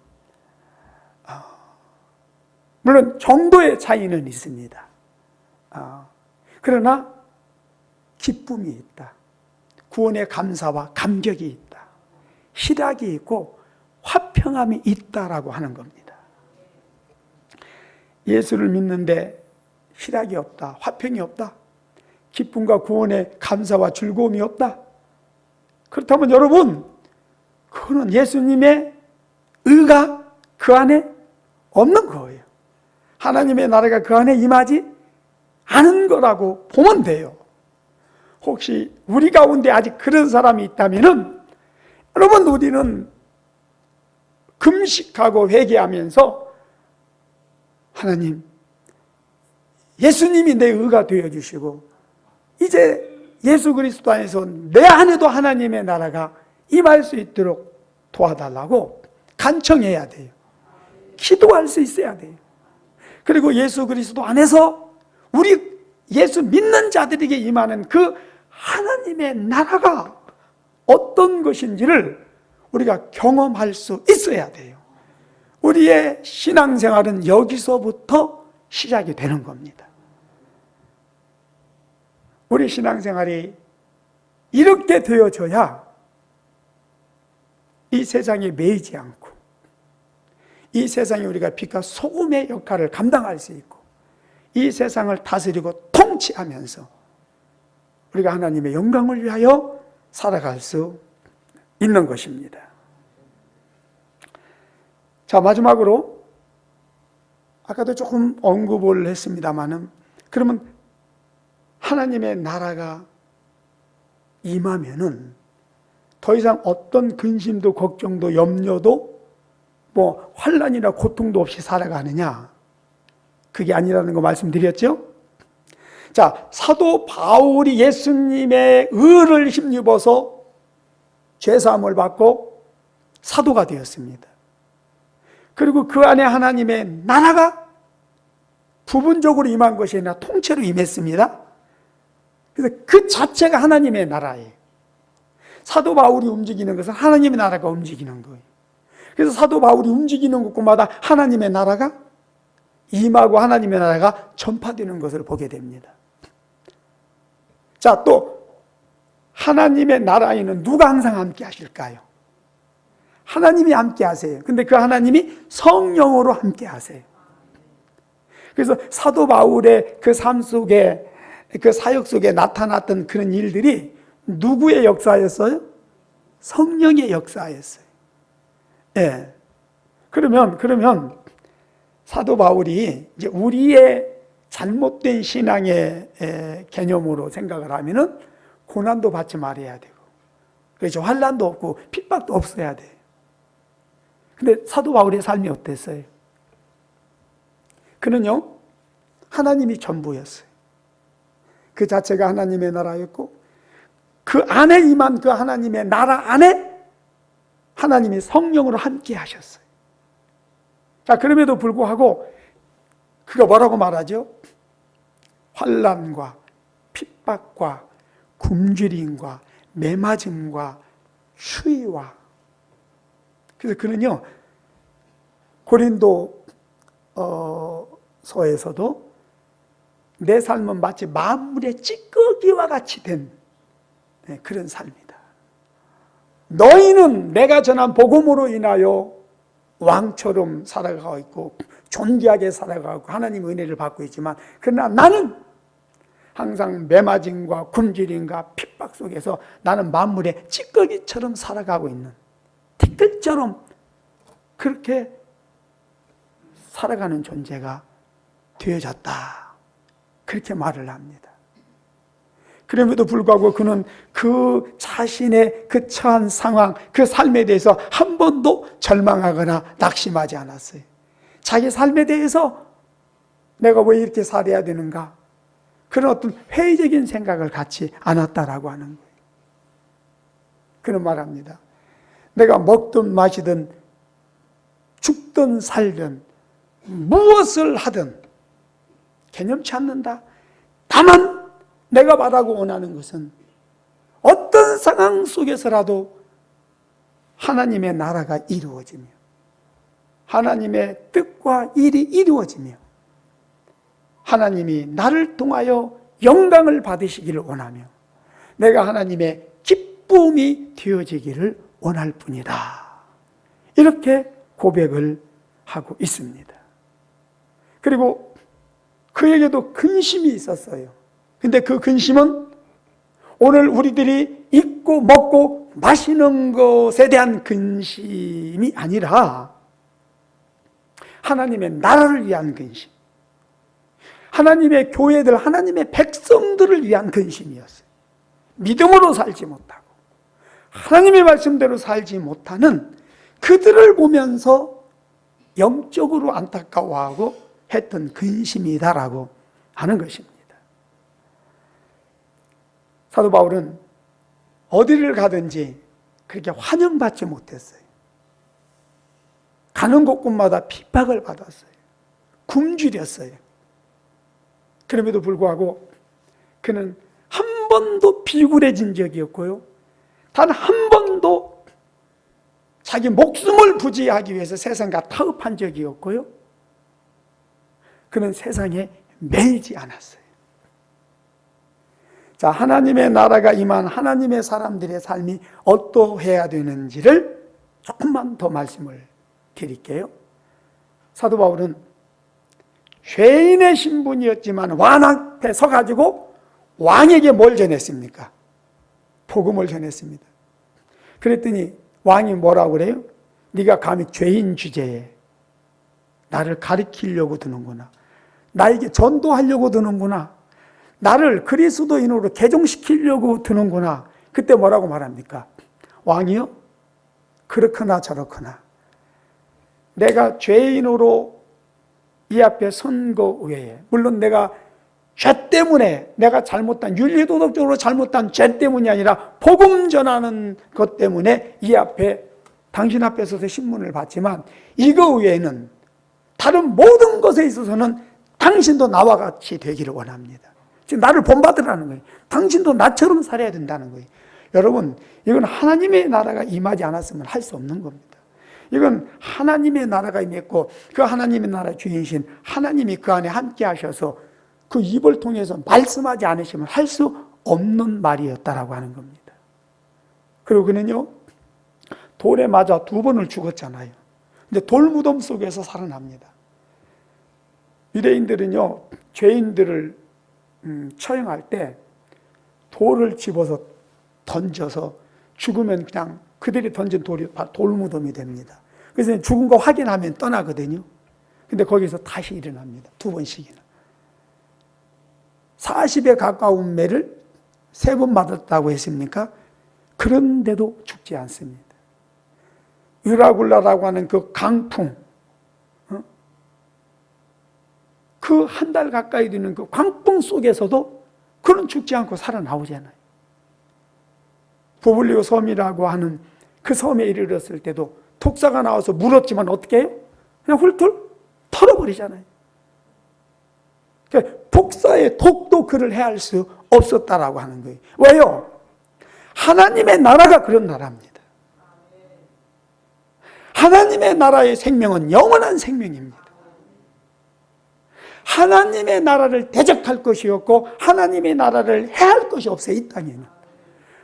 물론 정도의 차이는 있습니다. 그러나 기쁨이 있다. 구원의 감사와 감격이 있다. 희락이 있고 화평함이 있다라고 하는 겁니다. 예수를 믿는데 희락이 없다, 화평이 없다, 기쁨과 구원의 감사와 즐거움이 없다. 그렇다면 여러분, 그거는 예수님의 의가 그 안에 없는 거예요. 하나님의 나라가 그 안에 임하지 않은 거라고 보면 돼요. 혹시 우리 가운데 아직 그런 사람이 있다면은, 여러분, 우리는 금식하고 회개하면서 하나님, 예수님이 내 의가 되어주시고 이제 예수 그리스도 안에서 내 안에도 하나님의 나라가 임할 수 있도록 도와달라고 간청해야 돼요. 기도할 수 있어야 돼요. 그리고 예수 그리스도 안에서 우리 예수 믿는 자들에게 임하는 그 하나님의 나라가 어떤 것인지를 우리가 경험할 수 있어야 돼요. 우리의 신앙생활은 여기서부터 시작이 되는 겁니다. 우리 신앙생활이 이렇게 되어져야 이 세상에 매이지 않고 이 세상에 우리가 빛과 소금의 역할을 감당할 수 있고 이 세상을 다스리고 통치하면서 우리가 하나님의 영광을 위하여 살아갈 수 있는 것입니다. 자, 마지막으로 아까도 조금 언급을 했습니다마는, 그러면 하나님의 나라가 임하면은 더 이상 어떤 근심도 걱정도 염려도 뭐 환난이나 고통도 없이 살아가느냐, 그게 아니라는 거 말씀드렸죠. 자, 사도 바울이 예수님의 의를 힘입어서 죄사함을 받고 사도가 되었습니다. 그리고 그 안에 하나님의 나라가 부분적으로 임한 것이 아니라 통째로 임했습니다. 그래서 그 자체가 하나님의 나라예요. 사도 바울이 움직이는 것은 하나님의 나라가 움직이는 거예요. 그래서 사도 바울이 움직이는 곳마다 하나님의 나라가 임하고 하나님의 나라가 전파되는 것을 보게 됩니다. 자, 또 하나님의 나라에는 누가 항상 함께 하실까요? 하나님이 함께 하세요. 근데 그 하나님이 성령으로 함께 하세요. 그래서 사도 바울의 그 삶 속에, 그 사역 속에 나타났던 그런 일들이 누구의 역사였어요? 성령의 역사였어요. 예. 그러면 사도 바울이 이제 우리의 잘못된 신앙의 개념으로 생각을 하면은 고난도 받지 말아야 되고, 그렇죠. 환난도 없고 핍박도 없어야 돼요. 근데 사도 바울의 삶이 어땠어요? 그는요, 하나님이 전부였어요. 그 자체가 하나님의 나라였고, 그 안에 임한 그 하나님의 나라 안에 하나님이 성령으로 함께 하셨어요. 자, 그럼에도 불구하고 그가 뭐라고 말하죠? 환난과 핍박과 굶주림과 매맞음과 추위와, 그래서 그는요, 고린도 서에서도 내 삶은 마치 만물의 찌꺼기와 같이 된 그런 삶이다. 너희는 내가 전한 복음으로 인하여 왕처럼 살아가고 있고 존귀하게 살아가고 하나님의 은혜를 받고 있지만, 그러나 나는 항상 매맞음과 굶주림과 핍박 속에서 나는 만물의 찌꺼기처럼 살아가고 있는, 티끌처럼 그렇게 살아가는 존재가 되어졌다, 그렇게 말을 합니다. 그럼에도 불구하고 그는 그 자신의 그 처한 상황, 그 삶에 대해서 한 번도 절망하거나 낙심하지 않았어요. 자기 삶에 대해서 내가 왜 이렇게 살아야 되는가, 그런 어떤 회의적인 생각을 갖지 않았다라고 하는 거예요. 그는 말합니다. 내가 먹든 마시든 죽든 살든 무엇을 하든 개념치 않는다. 다만 내가 바라고 원하는 것은 어떤 상황 속에서라도 하나님의 나라가 이루어지며 하나님의 뜻과 일이 이루어지며 하나님이 나를 통하여 영광을 받으시기를 원하며 내가 하나님의 기쁨이 되어지기를 원할 뿐이다. 이렇게 고백을 하고 있습니다. 그리고 그에게도 근심이 있었어요. 근데 그 근심은 오늘 우리들이 입고 먹고 마시는 것에 대한 근심이 아니라 하나님의 나라를 위한 근심, 하나님의 교회들, 하나님의 백성들을 위한 근심이었어요. 믿음으로 살지 못하고 하나님의 말씀대로 살지 못하는 그들을 보면서 영적으로 안타까워하고 했던 근심이다라고 하는 것입니다. 사도 바울은 어디를 가든지 그렇게 환영받지 못했어요. 가는 곳곳마다 핍박을 받았어요. 굶주렸어요. 그럼에도 불구하고 그는 한 번도 비굴해진 적이 없고요. 단 한 번도 자기 목숨을 부지하기 위해서 세상과 타협한 적이 없고요. 그는 세상에 매이지 않았어요. 자, 하나님의 나라가 임한 하나님의 사람들의 삶이 어떠해야 되는지를 조금만 더 말씀을 드릴게요. 사도 바울은 죄인의 신분이었지만 왕 앞에 서가지고 왕에게 뭘 전했습니까? 복음을 전했습니다. 그랬더니 왕이 뭐라고 그래요? 네가 감히 죄인 주제에 나를 가리키려고 드는구나. 나에게 전도하려고 드는구나. 나를 그리스도인으로 개종시키려고 드는구나. 그때 뭐라고 말합니까? 왕이요? 그렇거나 저렇거나 내가 죄인으로 이 앞에 선 거 외에, 물론 내가 죄 때문에, 내가 잘못한, 윤리도덕적으로 잘못한 죄 때문이 아니라 복음 전하는 것 때문에 이 앞에, 당신 앞에 서서 신문을 받지만 이거 외에는 다른 모든 것에 있어서는 당신도 나와 같이 되기를 원합니다. 지금 나를 본받으라는 거예요. 당신도 나처럼 살아야 된다는 거예요. 여러분, 이건 하나님의 나라가 임하지 않았으면 할 수 없는 겁니다. 이건 하나님의 나라가 임했고 그 하나님의 나라 주인이신 하나님이 그 안에 함께 하셔서 그 입을 통해서 말씀하지 않으시면 할 수 없는 말이었다라고 하는 겁니다. 그리고 그는요, 돌에 맞아 2번을 죽었잖아요. 근데 돌무덤 속에서 살아납니다. 유대인들은요, 죄인들을 처형할 때 돌을 집어서 던져서 죽으면 그냥 그들이 던진 돌이 돌무덤이 됩니다. 그래서 죽은 거 확인하면 떠나거든요. 근데 거기서 다시 일어납니다. 2번씩이나. 40에 가까운 매를 3번 맞았다고 했습니까? 그런데도 죽지 않습니다. 유라굴라라고 하는 그 강풍, 그 1달 가까이 되는 그 광풍 속에서도 그는 죽지 않고 살아나오잖아요. 부블리오 섬이라고 하는 그 섬에 이르렀을 때도 독사가 나와서 물었지만 어떻게 해요? 그냥 훌툴 털어버리잖아요. 그러니까 독사의 독도 그를 해할 수 없었다라고 하는 거예요. 왜요? 하나님의 나라가 그런 나라입니다. 하나님의 나라의 생명은 영원한 생명입니다. 하나님의 나라를 대적할 것이 없고 하나님의 나라를 해할 것이 없어요. 이 땅에는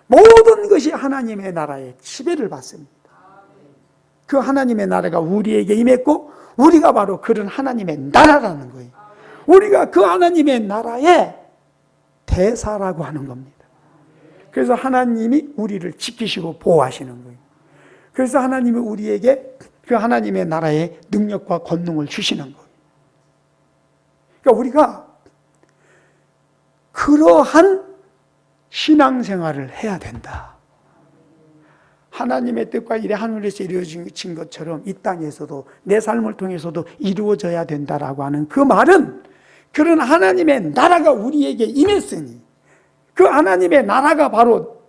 모든 것이 하나님의 나라의 지배를 받습니다. 그 하나님의 나라가 우리에게 임했고 우리가 바로 그런 하나님의 나라라는 거예요. 우리가 그 하나님의 나라의 대사라고 하는 겁니다. 그래서 하나님이 우리를 지키시고 보호하시는 거예요. 그래서 하나님이 우리에게 그 하나님의 나라의 능력과 권능을 주시는 거예요. 그러니까 우리가 그러한 신앙생활을 해야 된다. 하나님의 뜻과 일이 하늘에서 이루어진 것처럼 이 땅에서도 내 삶을 통해서도 이루어져야 된다라고 하는 그 말은 그런 하나님의 나라가 우리에게 임했으니 그 하나님의 나라가 바로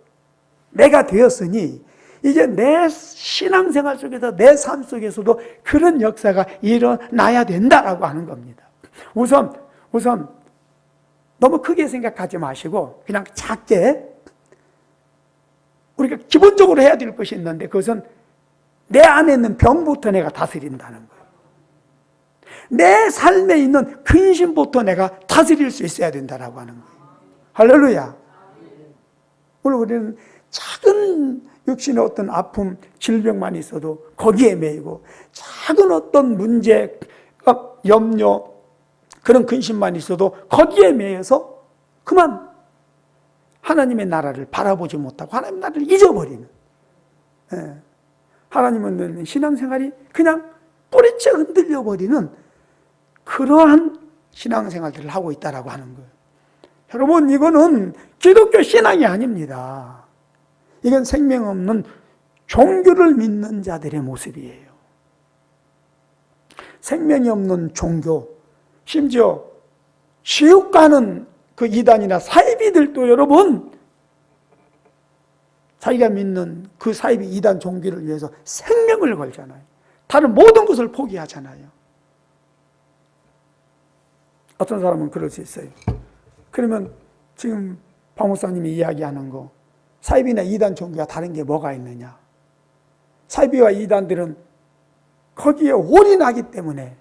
내가 되었으니 이제 내 신앙생활 속에서 내 삶 속에서도 그런 역사가 일어나야 된다라고 하는 겁니다. 우선 너무 크게 생각하지 마시고 그냥 작게 우리가 기본적으로 해야 될 것이 있는데 그것은 내 안에 있는 병부터 내가 다스린다는 거예요. 내 삶에 있는 근심부터 내가 다스릴 수 있어야 된다라고 하는 거예요. 할렐루야. 오늘 우리는 작은 육신의 어떤 아픔, 질병만 있어도 거기에 매이고 작은 어떤 문제, 염려, 그런 근심만 있어도 거기에 매여서 그만 하나님의 나라를 바라보지 못하고 하나님의 나라를 잊어버리는, 하나님은 신앙생활이 그냥 뿌리째 흔들려버리는 그러한 신앙생활들을 하고 있다라고 하는 거예요. 여러분, 이거는 기독교 신앙이 아닙니다. 이건 생명 없는 종교를 믿는 자들의 모습이에요. 생명이 없는 종교, 심지어 지옥 가는 그 이단이나 사이비들도 여러분, 자기가 믿는 그 사이비 이단 종교를 위해서 생명을 걸잖아요. 다른 모든 것을 포기하잖아요. 어떤 사람은 그럴 수 있어요. 그러면 지금 박 목사님이 이야기하는 거, 사이비나 이단 종교가 다른 게 뭐가 있느냐? 사이비와 이단들은 거기에 올인하기 때문에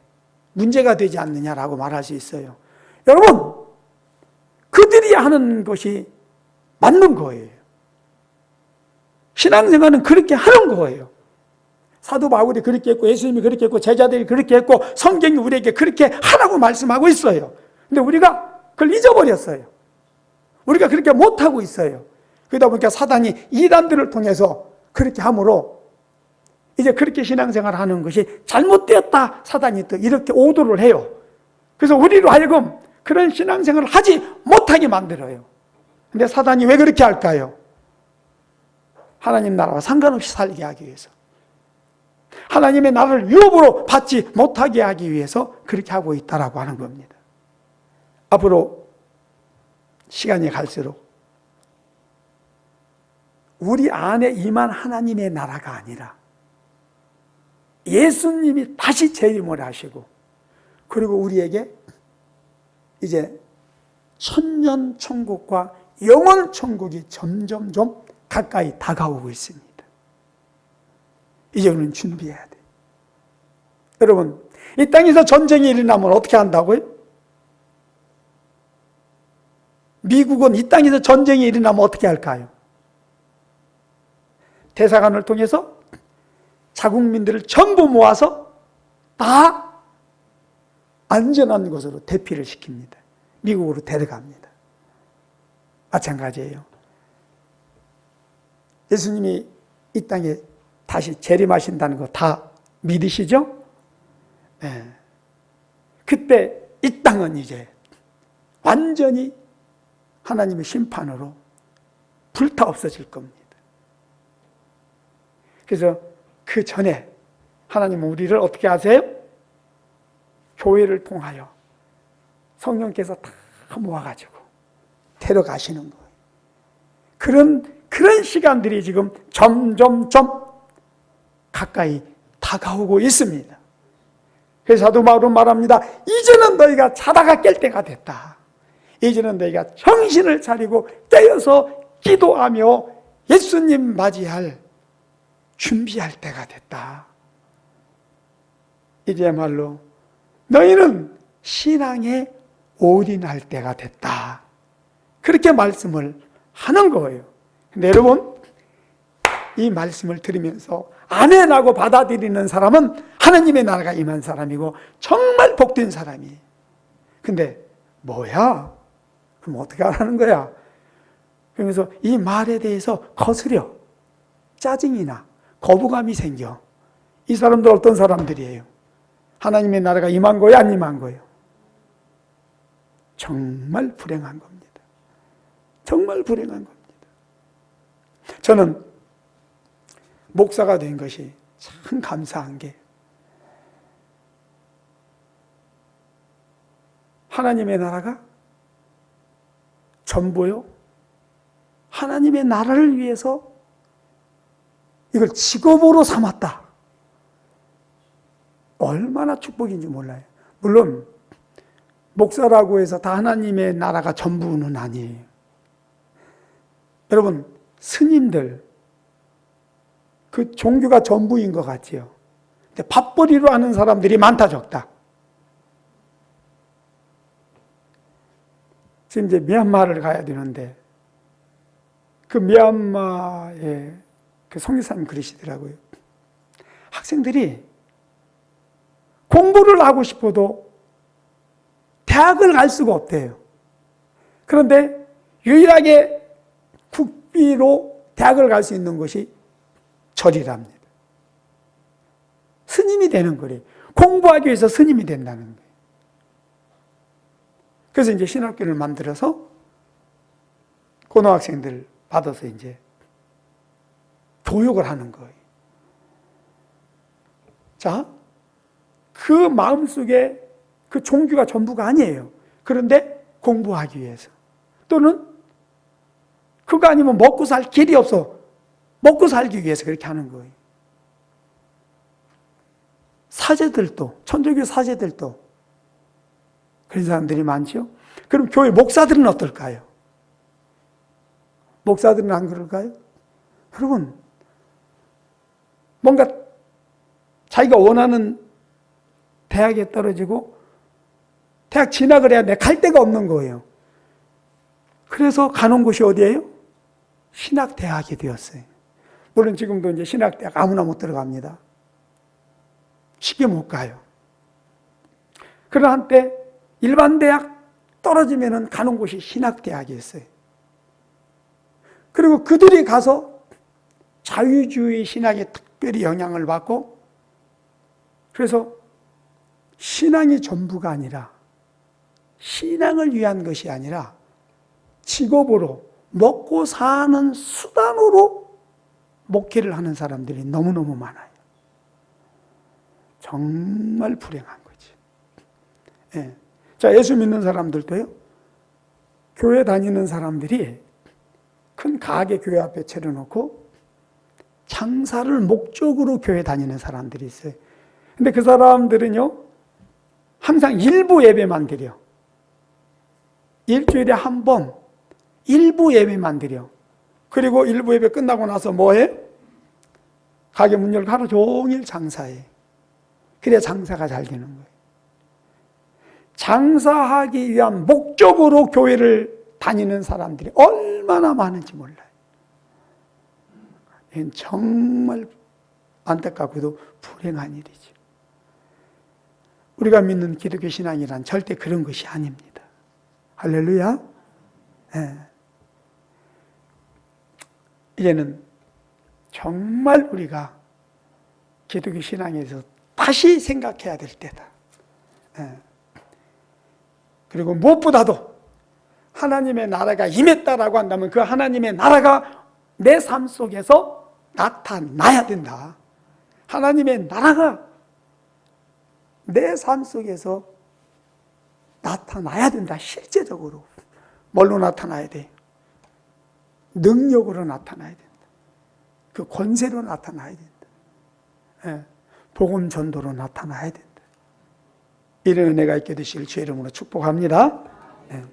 문제가 되지 않느냐라고 말할 수 있어요. 여러분, 그들이 하는 것이 맞는 거예요. 신앙생활은 그렇게 하는 거예요. 사도 바울이 그렇게 했고 예수님이 그렇게 했고 제자들이 그렇게 했고 성경이 우리에게 그렇게 하라고 말씀하고 있어요. 근데 우리가 그걸 잊어버렸어요. 우리가 그렇게 못하고 있어요. 그러다 보니까 사단이 이단들을 통해서 그렇게 함으로 이제 그렇게 신앙생활을 하는 것이 잘못되었다, 사단이 또 이렇게 오도를 해요. 그래서 우리로 하여금 그런 신앙생활을 하지 못하게 만들어요. 근데 사단이 왜 그렇게 할까요? 하나님 나라와 상관없이 살게 하기 위해서, 하나님의 나라를 유업으로 받지 못하게 하기 위해서 그렇게 하고 있다라고 하는 겁니다. 앞으로 시간이 갈수록 우리 안에 임한 하나님의 나라가 아니라 예수님이 다시 재림을 하시고 그리고 우리에게 이제 천년 천국과 영원 천국이 점점점 가까이 다가오고 있습니다. 이제 우리는 준비해야 돼. 여러분, 이 땅에서 전쟁이 일어나면 어떻게 한다고요? 미국은 이 땅에서 전쟁이 일어나면 어떻게 할까요? 대사관을 통해서 자국민들을 전부 모아서 다 안전한 곳으로 대피를 시킵니다. 미국으로 데려갑니다. 마찬가지예요. 예수님이 이 땅에 다시 재림하신다는 거 다 믿으시죠? 네. 그때 이 땅은 이제 완전히 하나님의 심판으로 불타 없어질 겁니다. 그래서 그 전에 하나님은 우리를 어떻게 하세요? 교회를 통하여 성령께서 다 모아가지고 데려가시는 거예요. 그런 시간들이 지금 점점점 가까이 다가오고 있습니다. 그래서 사도 바울은 말합니다. 이제는 너희가 자다가 깰 때가 됐다. 이제는 너희가 정신을 차리고 깨어서 기도하며 예수님 맞이할 준비할 때가 됐다. 이제말로 너희는 신앙에 올인할 때가 됐다. 그렇게 말씀을 하는 거예요. 근데 여러분, 이 말씀을 들으면서 아멘하고 받아들이는 사람은 하나님의 나라가 임한 사람이고 정말 복된 사람이에요. 근데 뭐야? 그럼 어떻게 하라는 거야? 그러면서 이 말에 대해서 거스려 짜증이 나, 거부감이 생겨. 이 사람들 어떤 사람들이에요? 하나님의 나라가 임한 거예요? 안 임한 거예요? 정말 불행한 겁니다. 정말 불행한 겁니다. 저는 목사가 된 것이 참 감사한 게 하나님의 나라가 전부요, 하나님의 나라를 위해서 이걸 직업으로 삼았다. 얼마나 축복인지 몰라요. 물론 목사라고 해서 다 하나님의 나라가 전부는 아니에요. 여러분, 스님들 그 종교가 전부인 것 같지요. 근데 밥벌이로 하는 사람들이 많다 적다. 지금 이제 미얀마를 가야 되는데 그 미얀마의 그 선교사님 그러시더라고요. 학생들이 공부를 하고 싶어도 대학을 갈 수가 없대요. 그런데 유일하게 국비로 대학을 갈 수 있는 것이 절이랍니다. 스님이 되는 거래요. 공부하기 위해서 스님이 된다는 거예요. 그래서 이제 신학교를 만들어서 고등학생들 받아서 이제 교육을 하는 거예요. 자, 그 마음속에 그 종교가 전부가 아니에요. 그런데 공부하기 위해서. 또는 그거 아니면 먹고 살 길이 없어. 먹고 살기 위해서 그렇게 하는 거예요. 사제들도, 천주교 사제들도 그런 사람들이 많죠. 그럼 교회 목사들은 어떨까요? 목사들은 안 그럴까요? 여러분, 뭔가 자기가 원하는 대학에 떨어지고 대학 진학을 해야 돼. 갈 데가 없는 거예요. 그래서 가는 곳이 어디예요? 신학대학이 되었어요. 물론 지금도 이제 신학대학 아무나 못 들어갑니다. 쉽게 못 가요. 그러나 한때 일반 대학 떨어지면은 가는 곳이 신학대학이었어요. 그리고 그들이 가서 자유주의 신학에 특별히 영향을 받고, 그래서 신앙이 전부가 아니라, 신앙을 위한 것이 아니라 직업으로 먹고 사는 수단으로 목회를 하는 사람들이 너무너무 많아요. 정말 불행한 거지. 예. 자, 예수 믿는 사람들도요, 교회 다니는 사람들이 큰 가게 교회 앞에 차려놓고 장사를 목적으로 교회 다니는 사람들이 있어요. 근데 그 사람들은요, 항상 일부 예배만 드려. 일주일에 한 번, 일부 예배만 드려. 그리고 일부 예배 끝나고 나서 뭐해? 가게 문 열고 하루 종일 장사해. 그래야 장사가 잘 되는 거예요. 장사하기 위한 목적으로 교회를 다니는 사람들이 얼마나 많은지 몰라요. 이건 정말 안타깝고도 불행한 일이죠. 우리가 믿는 기독교 신앙이란 절대 그런 것이 아닙니다. 할렐루야. 네. 이제는 정말 우리가 기독교 신앙에서 다시 생각해야 될 때다. 네. 그리고 무엇보다도 하나님의 나라가 임했다라고 한다면 그 하나님의 나라가 내 삶 속에서 나타나야 된다. 하나님의 나라가 내 삶 속에서 나타나야 된다. 실제적으로. 뭘로 나타나야 돼? 능력으로 나타나야 된다. 그 권세로 나타나야 된다. 예. 복음 전도로 나타나야 된다. 이런 은혜가 있게 되시길 주의 이름으로 축복합니다. 예.